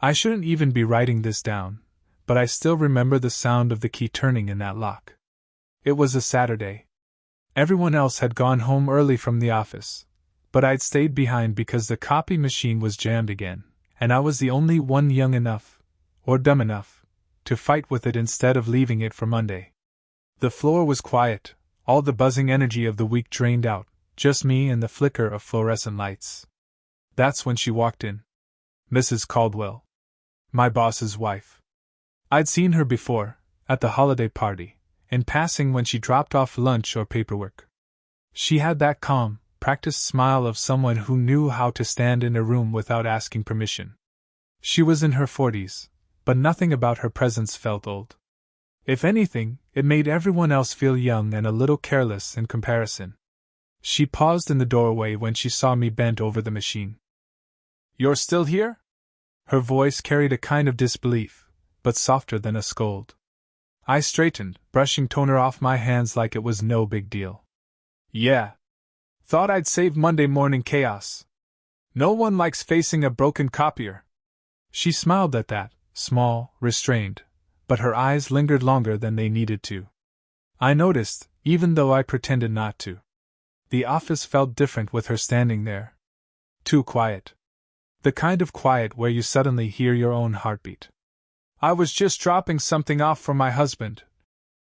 I shouldn't even be writing this down, but I still remember the sound of the key turning in that lock. It was a Saturday. Everyone else had gone home early from the office, but I'd stayed behind because the copy machine was jammed again, and I was the only one young enough, or dumb enough, to fight with it instead of leaving it for Monday. The floor was quiet, all the buzzing energy of the week drained out, just me and the flicker of fluorescent lights. That's when she walked in. Mrs. Caldwell. My boss's wife. I'd seen her before, at the holiday party, in passing when she dropped off lunch or paperwork. She had that calm, practiced smile of someone who knew how to stand in a room without asking permission. She was in her 40s, but nothing about her presence felt old. If anything, it made everyone else feel young and a little careless in comparison. She paused in the doorway when she saw me bent over the machine. "You're still here?" Her voice carried a kind of disbelief, but softer than a scold. I straightened, brushing toner off my hands like it was no big deal. "Yeah. Thought I'd save Monday morning chaos. No one likes facing a broken copier." She smiled at that, small, restrained, but her eyes lingered longer than they needed to. I noticed, even though I pretended not to. The office felt different with her standing there. Too quiet. The kind of quiet where you suddenly hear your own heartbeat. "I was just dropping something off for my husband,"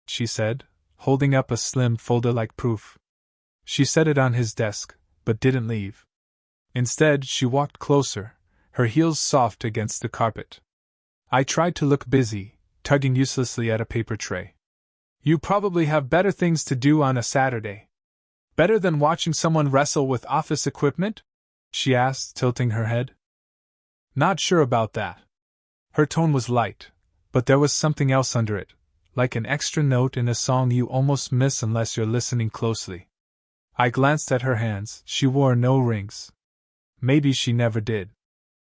she said, holding up a slim folder like proof. She set it on his desk, but didn't leave. Instead, she walked closer, her heels soft against the carpet. I tried to look busy, tugging uselessly at a paper tray. "You probably have better things to do on a Saturday. Better than watching someone wrestle with office equipment?" she asked, tilting her head. "Not sure about that." Her tone was light, but there was something else under it, like an extra note in a song you almost miss unless you're listening closely. I glanced at her hands. She wore no rings. Maybe she never did.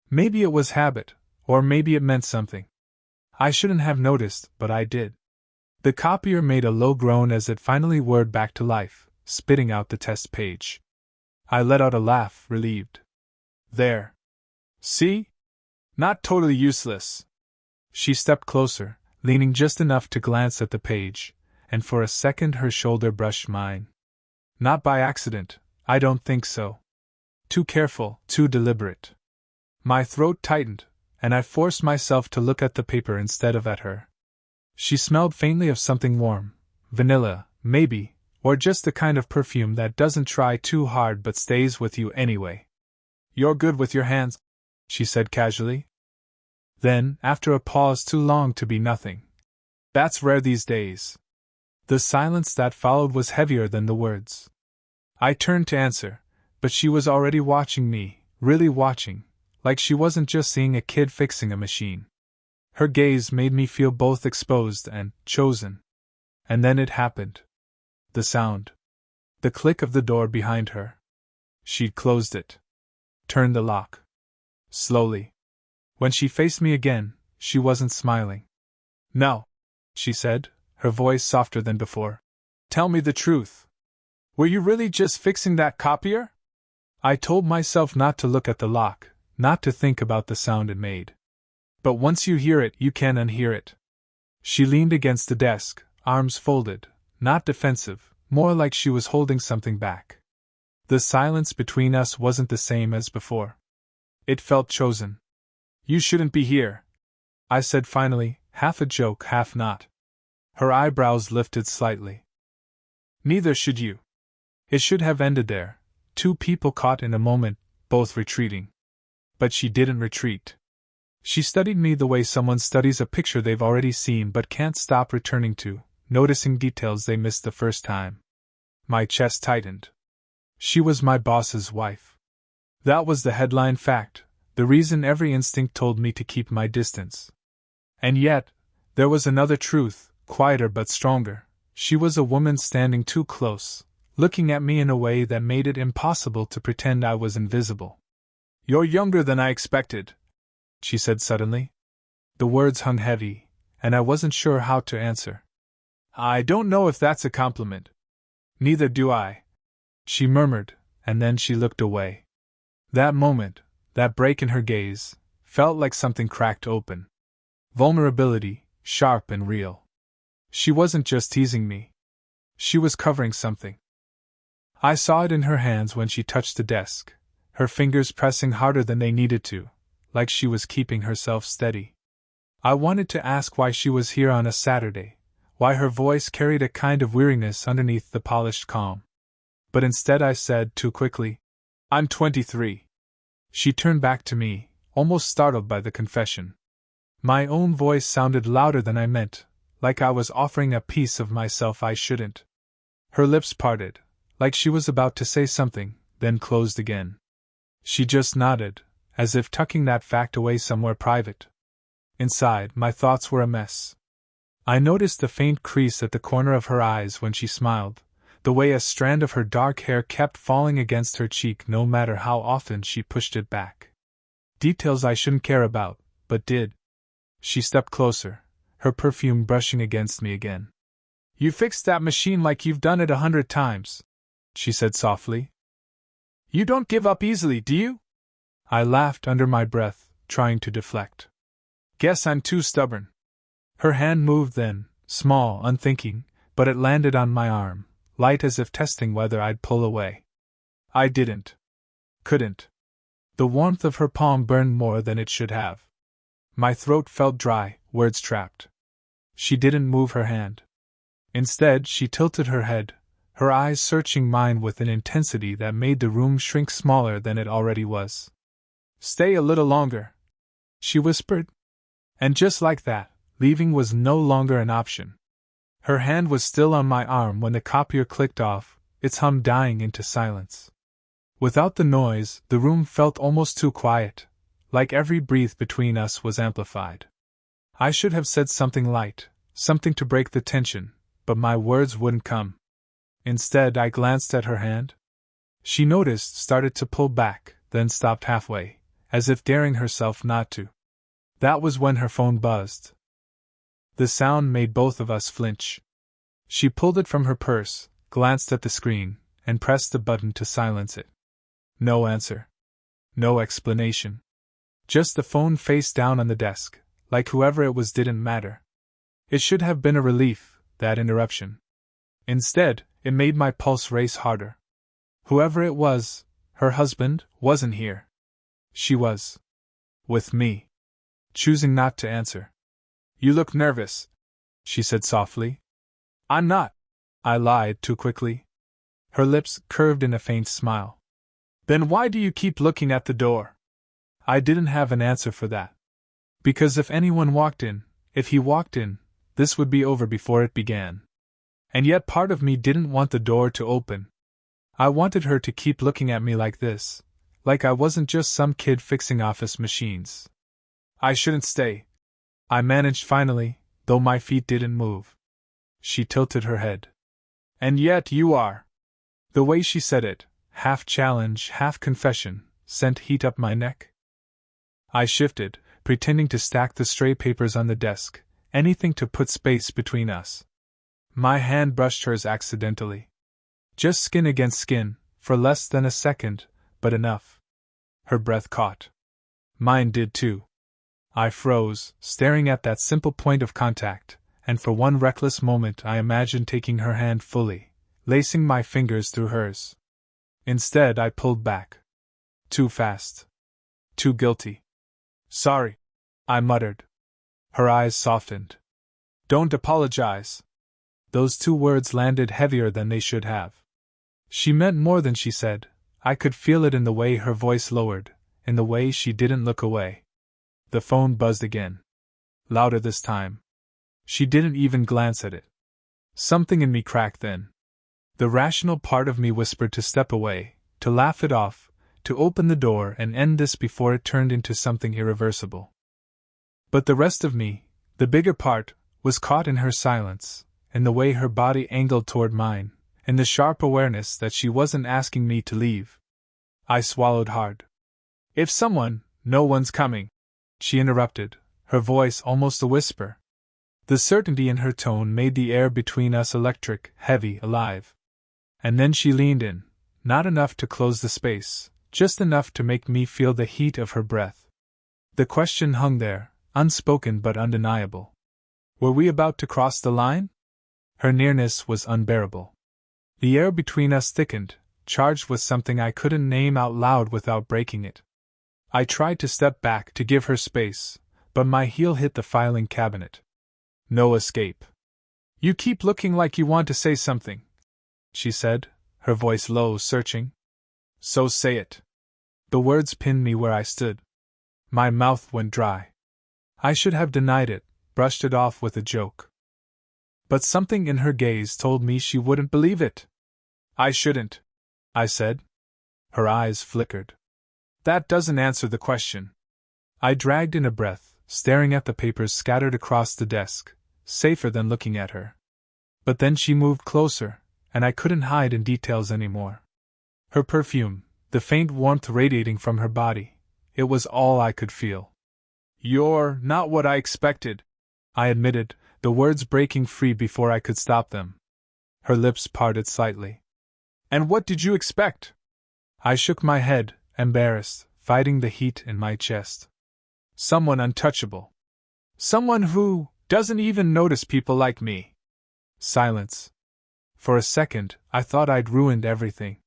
Maybe it was habit, or maybe it meant something. I shouldn't have noticed, but I did. The copier made a low groan as it finally whirred back to life, spitting out the test page. I let out a laugh, relieved. "There. See? Not totally useless." She stepped closer, leaning just enough to glance at the page, and for a second her shoulder brushed mine. "Not by accident, I don't think so. Too careful, too deliberate." My throat tightened, and I forced myself to look at the paper instead of at her. She smelled faintly of something warm, vanilla, maybe, or just the kind of perfume that doesn't try too hard but stays with you anyway. "You're good with your hands," she said casually. Then, after a pause too long to be nothing, "That's rare these days." The silence that followed was heavier than the words. I turned to answer, but she was already watching me, really watching, like she wasn't just seeing a kid fixing a machine. Her gaze made me feel both exposed and chosen. And then it happened. The sound. The click of the door behind her. She'd closed it. Turned the lock. Slowly. When she faced me again, she wasn't smiling. "No," she said, her voice softer than before. "Tell me the truth. Were you really just fixing that copier?" I told myself not to look at the lock, not to think about the sound it made. But once you hear it, you can't unhear it. She leaned against the desk, arms folded, not defensive, more like she was holding something back. The silence between us wasn't the same as before. It felt chosen. "You shouldn't be here," I said finally, half a joke, half not. Her eyebrows lifted slightly. "Neither should you." It should have ended there, two people caught in a moment, both retreating. But she didn't retreat. She studied me the way someone studies a picture they've already seen but can't stop returning to, noticing details they missed the first time. My chest tightened. She was my boss's wife. That was the headline fact, the reason every instinct told me to keep my distance. And yet, there was another truth, quieter but stronger. She was a woman standing too close, looking at me in a way that made it impossible to pretend I was invisible. "You're younger than I expected," she said suddenly. The words hung heavy, and I wasn't sure how to answer. "I don't know if that's a compliment." "Neither do I," she murmured, and then she looked away. That moment, that break in her gaze, felt like something cracked open. Vulnerability, sharp and real. She wasn't just teasing me. She was covering something. I saw it in her hands when she touched the desk, her fingers pressing harder than they needed to, like she was keeping herself steady. I wanted to ask why she was here on a Saturday, why her voice carried a kind of weariness underneath the polished calm. But instead I said too quickly, "I'm 23. She turned back to me, almost startled by the confession. My own voice sounded louder than I meant, like I was offering a piece of myself I shouldn't. Her lips parted, like she was about to say something, then closed again. She just nodded, as if tucking that fact away somewhere private. Inside, my thoughts were a mess. I noticed the faint crease at the corner of her eyes when she smiled, the way a strand of her dark hair kept falling against her cheek no matter how often she pushed it back. Details I shouldn't care about, but did. She stepped closer, her perfume brushing against me again. "You fixed that machine like you've done it 100 times," she said softly. "You don't give up easily, do you?" I laughed under my breath, trying to deflect. "Guess I'm too stubborn." Her hand moved then, small, unthinking, but it landed on my arm, light as if testing whether I'd pull away. I didn't. Couldn't. The warmth of her palm burned more than it should have. My throat felt dry, words trapped. She didn't move her hand. Instead, she tilted her head, her eyes searching mine with an intensity that made the room shrink smaller than it already was. "Stay a little longer," she whispered. And just like that, leaving was no longer an option. Her hand was still on my arm when the copier clicked off, its hum dying into silence. Without the noise, the room felt almost too quiet, like every breath between us was amplified. I should have said something light, something to break the tension, but my words wouldn't come. Instead, I glanced at her hand. She noticed, started to pull back, then stopped halfway, as if daring herself not to. That was when her phone buzzed. The sound made both of us flinch. She pulled it from her purse, glanced at the screen, and pressed the button to silence it. No answer. No explanation. Just the phone face down on the desk, like whoever it was didn't matter. It should have been a relief, that interruption. Instead, it made my pulse race harder. Whoever it was, her husband, wasn't here. She was. With me. Choosing not to answer. "You look nervous," she said softly. "I'm not," I lied too quickly. Her lips curved in a faint smile. "Then why do you keep looking at the door?" I didn't have an answer for that. Because if anyone walked in, if he walked in, this would be over before it began. And yet part of me didn't want the door to open. I wanted her to keep looking at me like this, like I wasn't just some kid fixing office machines. "I shouldn't stay," I managed finally, though my feet didn't move. She tilted her head. "And yet you are." The way she said it, half challenge, half confession, sent heat up my neck. I shifted, pretending to stack the stray papers on the desk, anything to put space between us. My hand brushed hers accidentally. Just skin against skin, for less than a second, but enough. Her breath caught. Mine did too. I froze, staring at that simple point of contact, and for one reckless moment I imagined taking her hand fully, lacing my fingers through hers. Instead, I pulled back. Too fast. Too guilty. "Sorry," I muttered. Her eyes softened. "Don't apologize." Those two words landed heavier than they should have. She meant more than she said. I could feel it in the way her voice lowered, in the way she didn't look away. The phone buzzed again. Louder this time. She didn't even glance at it. Something in me cracked then. The rational part of me whispered to step away, to laugh it off, to open the door and end this before it turned into something irreversible. But the rest of me, the bigger part, was caught in her silence, in the way her body angled toward mine, in the sharp awareness that she wasn't asking me to leave. I swallowed hard. "If someone, no one's coming," she interrupted, her voice almost a whisper. The certainty in her tone made the air between us electric, heavy, alive. And then she leaned in, not enough to close the space, just enough to make me feel the heat of her breath. The question hung there, unspoken but undeniable. Were we about to cross the line? Her nearness was unbearable. The air between us thickened, charged with something I couldn't name out loud without breaking it. I tried to step back to give her space, but my heel hit the filing cabinet. No escape. "You keep looking like you want to say something," she said, her voice low, searching. "So say it." The words pinned me where I stood. My mouth went dry. I should have denied it, brushed it off with a joke. But something in her gaze told me she wouldn't believe it. "I shouldn't," I said. Her eyes flickered. "That doesn't answer the question." I dragged in a breath, staring at the papers scattered across the desk, safer than looking at her. But then she moved closer, and I couldn't hide in details anymore. Her perfume, the faint warmth radiating from her body, it was all I could feel. "You're not what I expected," I admitted, the words breaking free before I could stop them. Her lips parted slightly. "And what did you expect?" I shook my head, embarrassed, fighting the heat in my chest. "Someone untouchable. Someone who doesn't even notice people like me." Silence. For a second, I thought I'd ruined everything.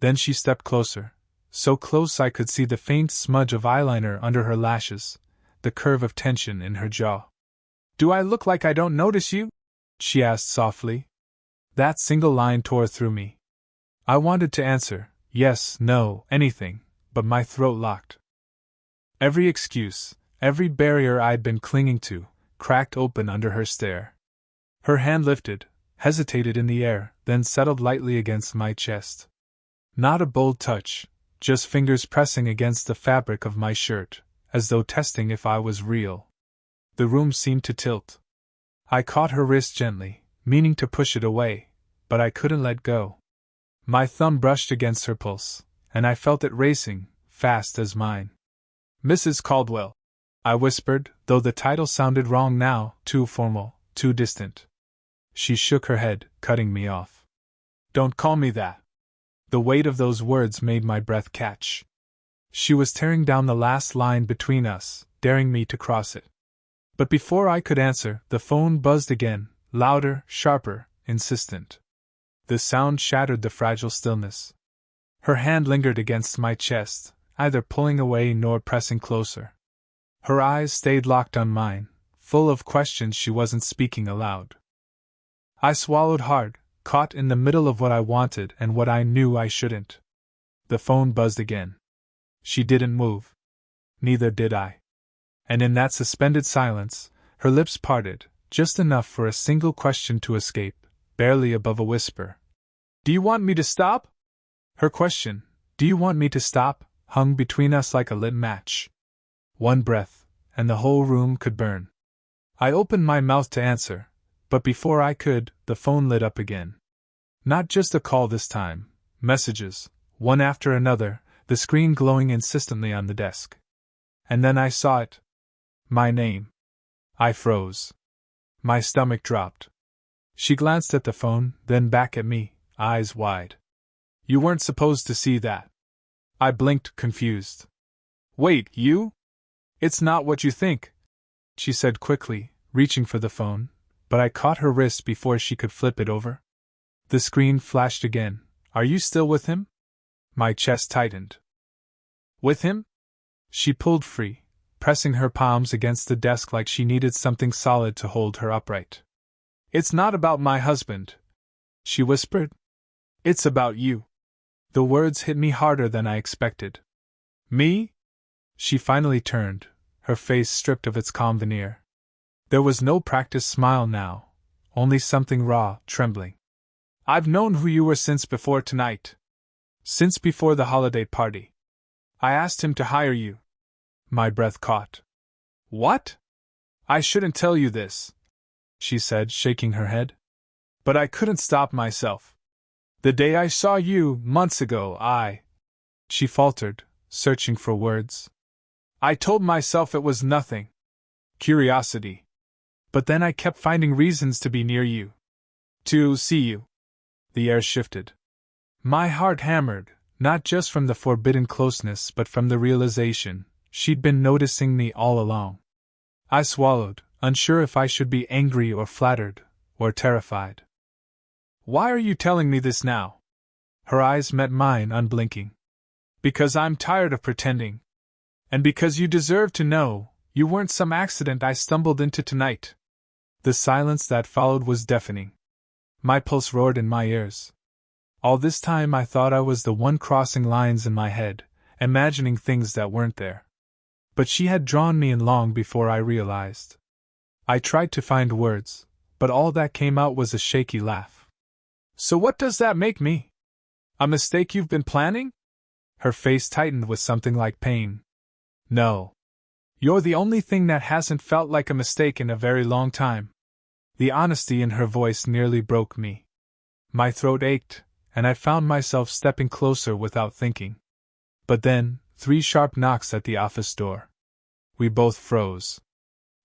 Then she stepped closer, so close I could see the faint smudge of eyeliner under her lashes, the curve of tension in her jaw. "Do I look like I don't notice you?" she asked softly. That single line tore through me. I wanted to answer, yes, no, anything, but my throat locked. Every excuse, every barrier I'd been clinging to, cracked open under her stare. Her hand lifted, hesitated in the air, then settled lightly against my chest. Not a bold touch, just fingers pressing against the fabric of my shirt, as though testing if I was real. The room seemed to tilt. I caught her wrist gently, meaning to push it away, but I couldn't let go. My thumb brushed against her pulse, and I felt it racing, fast as mine. "Mrs. Caldwell," I whispered, though the title sounded wrong now, too formal, too distant. She shook her head, cutting me off. "Don't call me that." The weight of those words made my breath catch. She was tearing down the last line between us, daring me to cross it. But before I could answer, the phone buzzed again, louder, sharper, insistent. The sound shattered the fragile stillness. Her hand lingered against my chest, neither pulling away nor pressing closer. Her eyes stayed locked on mine, full of questions she wasn't speaking aloud. I swallowed hard, caught in the middle of what I wanted and what I knew I shouldn't. The phone buzzed again. She didn't move. Neither did I. And in that suspended silence, her lips parted, just enough for a single question to escape, barely above a whisper. "Do you want me to stop?" Her question, "Do you want me to stop?" hung between us like a lit match. One breath, and the whole room could burn. I opened my mouth to answer, but before I could, the phone lit up again. Not just a call this time, messages, one after another, the screen glowing insistently on the desk. And then I saw it. My name. I froze. My stomach dropped. She glanced at the phone, then back at me, eyes wide. "You weren't supposed to see that." I blinked, confused. "Wait, you? It's not what you think," she said quickly, reaching for the phone, but I caught her wrist before she could flip it over. The screen flashed again. "Are you still with him?" My chest tightened. "With him?" She pulled free, pressing her palms against the desk like she needed something solid to hold her upright. "It's not about my husband," she whispered. "It's about you." The words hit me harder than I expected. "Me?" She finally turned, her face stripped of its calm veneer. There was no practiced smile now, only something raw, trembling. "I've known who you were since before tonight. Since before the holiday party. I asked him to hire you." My breath caught. "What?" "I shouldn't tell you this," she said, shaking her head. "But I couldn't stop myself. The day I saw you, months ago, She faltered, searching for words. "I told myself it was nothing. Curiosity. But then I kept finding reasons to be near you. To see you." The air shifted. My heart hammered, not just from the forbidden closeness but from the realization, She'd been noticing me all along. I swallowed, unsure if I should be angry or flattered, or terrified. Why are you telling me this now? Her eyes met mine unblinking. Because I'm tired of pretending. And because you deserve to know, you weren't some accident I stumbled into tonight. The silence that followed was deafening. My pulse roared in my ears. All this time I thought I was the one crossing lines in my head, imagining things that weren't there. But she had drawn me in long before I realized. I tried to find words, but all that came out was a shaky laugh. So what does that make me? A mistake you've been planning? Her face tightened with something like pain. No. You're the only thing that hasn't felt like a mistake in a very long time. The honesty in her voice nearly broke me. My throat ached, and I found myself stepping closer without thinking. But then, 3 sharp knocks at the office door. We both froze.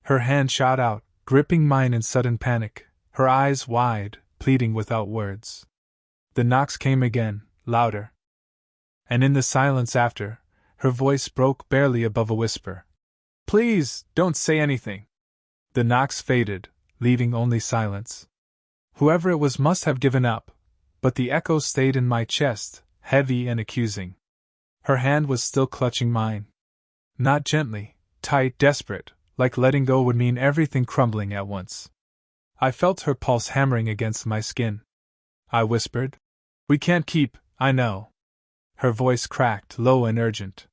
Her hand shot out, gripping mine in sudden panic, her eyes wide, pleading without words. The knocks came again, louder. And in the silence after, her voice broke barely above a whisper. Please, don't say anything. The knocks faded, leaving only silence. Whoever it was must have given up, but the echo stayed in my chest, heavy and accusing. Her hand was still clutching mine. Not gently, tight, desperate, like letting go would mean everything crumbling at once. I felt her pulse hammering against my skin. I whispered, We can't keep, I know. Her voice cracked, low and urgent.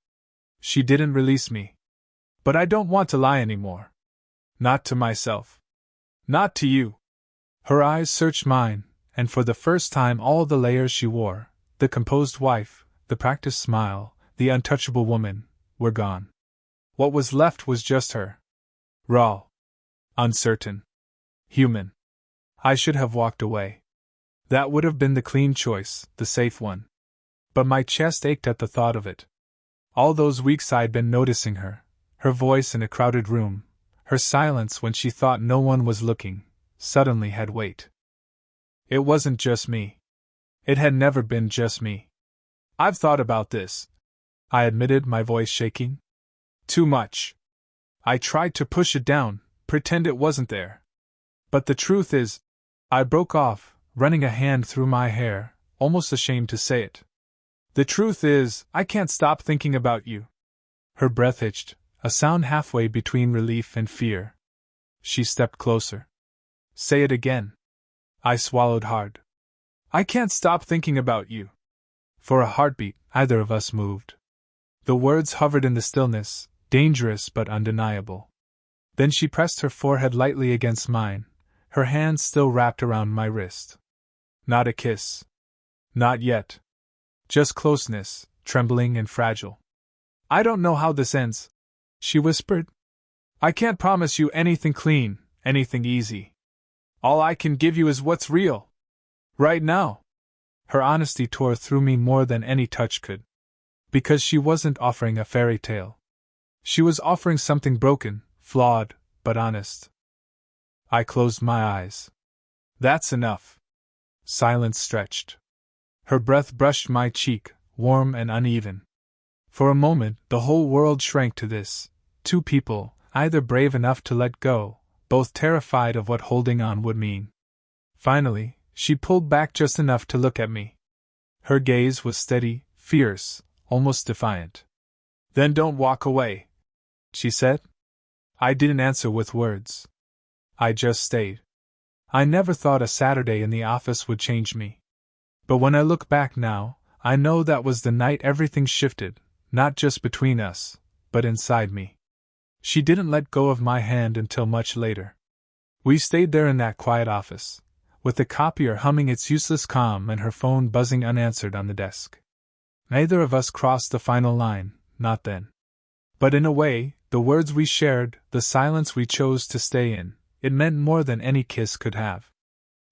She didn't release me. But I don't want to lie anymore. Not to myself. Not to you. Her eyes searched mine, and for the first time all the layers she wore, the composed wife, the practiced smile, the untouchable woman, were gone. What was left was just her. Raw. Uncertain. Human. I should have walked away. That would have been the clean choice, the safe one. But my chest ached at the thought of it. All those weeks I'd been noticing her voice in a crowded room, her silence when she thought no one was looking, suddenly had weight. It wasn't just me. It had never been just me. I've thought about this, I admitted, my voice shaking. Too much. I tried to push it down, pretend it wasn't there. But the truth is, I broke off, running a hand through my hair, almost ashamed to say it. The truth is, I can't stop thinking about you. Her breath hitched, a sound halfway between relief and fear. She stepped closer. Say it again. I swallowed hard. I can't stop thinking about you. For a heartbeat, either of us moved. The words hovered in the stillness, dangerous but undeniable. Then she pressed her forehead lightly against mine, her hand still wrapped around my wrist. Not a kiss. Not yet. Just closeness, trembling and fragile. I don't know how this ends, she whispered. I can't promise you anything clean, anything easy. All I can give you is what's real. Right now. Her honesty tore through me more than any touch could. Because she wasn't offering a fairy tale. She was offering something broken, flawed, but honest. I closed my eyes. That's enough. Silence stretched. Her breath brushed my cheek, warm and uneven. For a moment, the whole world shrank to this. 2 people, either brave enough to let go, both terrified of what holding on would mean. Finally, she pulled back just enough to look at me. Her gaze was steady, fierce, almost defiant. Then don't walk away, she said. I didn't answer with words. I just stayed. I never thought a Saturday in the office would change me. But when I look back now, I know that was the night everything shifted, not just between us, but inside me. She didn't let go of my hand until much later. We stayed there in that quiet office, with the copier humming its useless calm and her phone buzzing unanswered on the desk. Neither of us crossed the final line, not then. But in a way, the words we shared, the silence we chose to stay in, it meant more than any kiss could have.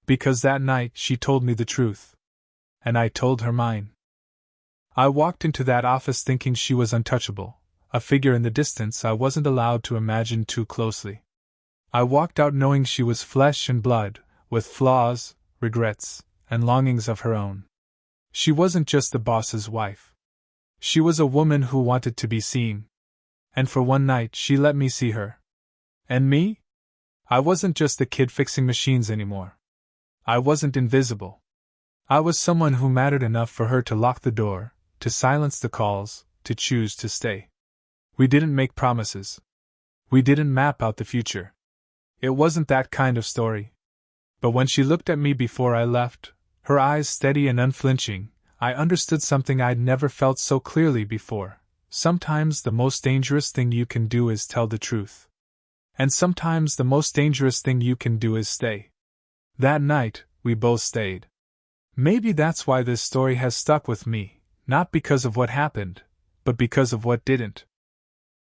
Because that night she told me the truth. And I told her mine. I walked into that office thinking she was untouchable, a figure in the distance I wasn't allowed to imagine too closely. I walked out knowing she was flesh and blood, with flaws, regrets, and longings of her own. She wasn't just the boss's wife. She was a woman who wanted to be seen. And for one night she let me see her. And me? I wasn't just the kid fixing machines anymore. I wasn't invisible. I was someone who mattered enough for her to lock the door, to silence the calls, to choose to stay. We didn't make promises. We didn't map out the future. It wasn't that kind of story. But when she looked at me before I left, her eyes steady and unflinching, I understood something I'd never felt so clearly before. Sometimes the most dangerous thing you can do is tell the truth. And sometimes the most dangerous thing you can do is stay. That night, we both stayed. Maybe that's why this story has stuck with me, not because of what happened, but because of what didn't.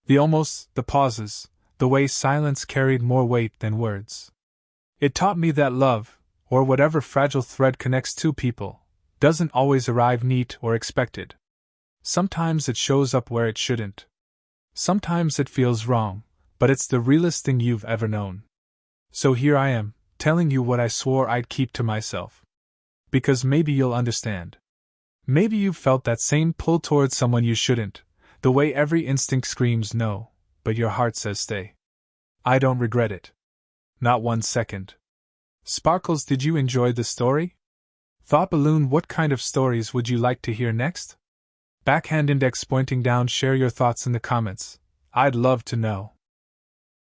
The almost, the pauses, the way silence carried more weight than words. It taught me that love, or whatever fragile thread connects two people, doesn't always arrive neat or expected. Sometimes it shows up where it shouldn't. Sometimes it feels wrong, but it's the realest thing you've ever known. So here I am, telling you what I swore I'd keep to myself. Because maybe you'll understand. Maybe you've felt that same pull towards someone you shouldn't, the way every instinct screams no, but your heart says stay. I don't regret it. Not 1 second. Sparkles, did you enjoy the story? Thought Balloon, what kind of stories would you like to hear next? Backhand index pointing down, share your thoughts in the comments. I'd love to know.